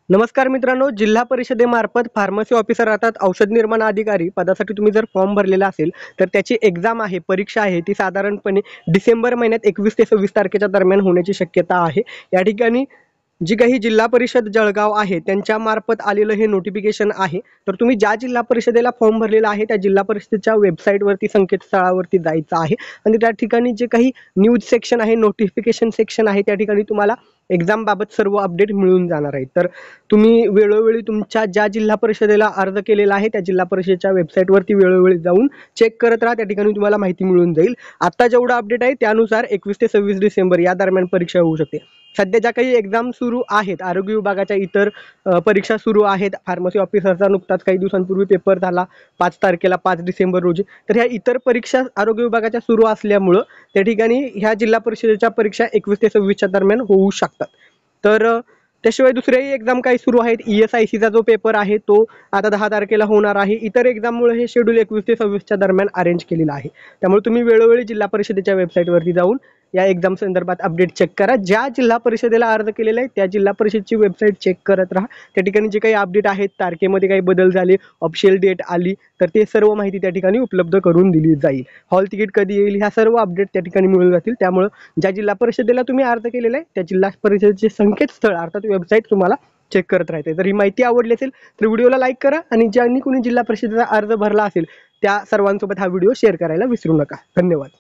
नमस्कार मित्रांनो, जिल्हा परिषदेमार्फत फार्मसी ऑफिसर अर्थात औषध निर्माण अधिकारी पदासाठी तुम्ही जर फॉर्म भरलेला असेल तर त्याची एक्झाम आहे, परीक्षा आहे ती साधारणपणे डिसेंबर महिन्यात 21 ते 26 तारखेच्या दरम्यान होण्याची शक्यता आहे। या ठिकाणी जी काही जिल्हा परिषद जळगाव आहे त्यांच्या मार्फत आलेलं हे नोटिफिकेशन आहे। तर तुम्ही ज्या जिल्हा परिषदेला फॉर्म भरलेला आहे त्या जिल्हा परिषदेच्या वेबसाईटवरती संकेतस्थळावरती जायचं आहे आणि त्या ठिकाणी जे काही न्यूज सेक्शन आहे, नोटिफिकेशन सेक्शन आहे त्या ठिकाणी तुम्हाला एक्झाम बाबत सर्व अपडेट मिळून जाणार आहे। तर तुम्ही वेळोवेळी तुमच्या ज्या जिल्हा परिषदेला अर्ज केलेला आहे त्या जिल्हा परिषदेच्या वेबसाईटवरती वेळोवेळी जाऊन चेक करत राहा, त्या ठिकाणी तुम्हाला माहिती मिळून जाईल। आता जेवढं अपडेट आहे त्यानुसार 21 ते 26 डिसेंबर या दरम्यान परीक्षा होऊ शकते। सध्या ज्या काही एक्झाम सुरू आहेत, आरोग्य विभागाच्या इतर परीक्षा सुरू आहेत, फार्मसी ऑफिसरचा नुकताच काही दिवसांपूर्वी पेपर झाला 5 तारखेला 5 डिसेंबर रोजी। तर ह्या इतर परीक्षा आरोग्य विभागाच्या सुरू असल्यामुळं त्या ठिकाणी ह्या जिल्हा परिषदेच्या परीक्षा 21 ते 26च्या दरम्यान होऊ शकतात। तर त्याशिवाय दुसऱ्याही एक्झाम काही सुरू आहेत। ESICचा जो पेपर आहे तो आता 10 तारखेला होणार आहे। इतर एक्झाममुळे हे शेड्यूल 21 ते 26च्या दरम्यान अरेंज केलेलं आहे। त्यामुळे तुम्ही वेळोवेळी जिल्हा परिषदेच्या वेबसाईटवरती जाऊन या एक्झाम संदर्भात अपडेट चेक करा। ज्या जिल्हा परिषदेला अर्ज केलेला आहे त्या जिल्हा परिषदची वेबसाईट चेक करत राहा। त्या ठिकाणी जे काही अपडेट आहेत, तारखेमध्ये काही बदल झाले, ऑफिशियल डेट आली तर ते सर्व माहिती त्या ठिकाणी उपलब्ध करून दिली जाईल। हॉल तिकीट कधी येईल ह्या सर्व अपडेट त्या ठिकाणी मिळून जातील। त्यामुळे ज्या जिल्हा परिषदेला तुम्ही अर्ज केलेला आहे त्या जिल्हा परिषदेचे संकेतस्थळ अर्थात वेबसाईट तुम्हाला चेक करत राहते। जर ही माहिती आवडली असेल तर व्हिडिओला लाईक करा आणि ज्यांनी कोणी जिल्हा परिषदेचा अर्ज भरला असेल त्या सर्वांसोबत हा व्हिडिओ शेअर करायला विसरू नका। धन्यवाद।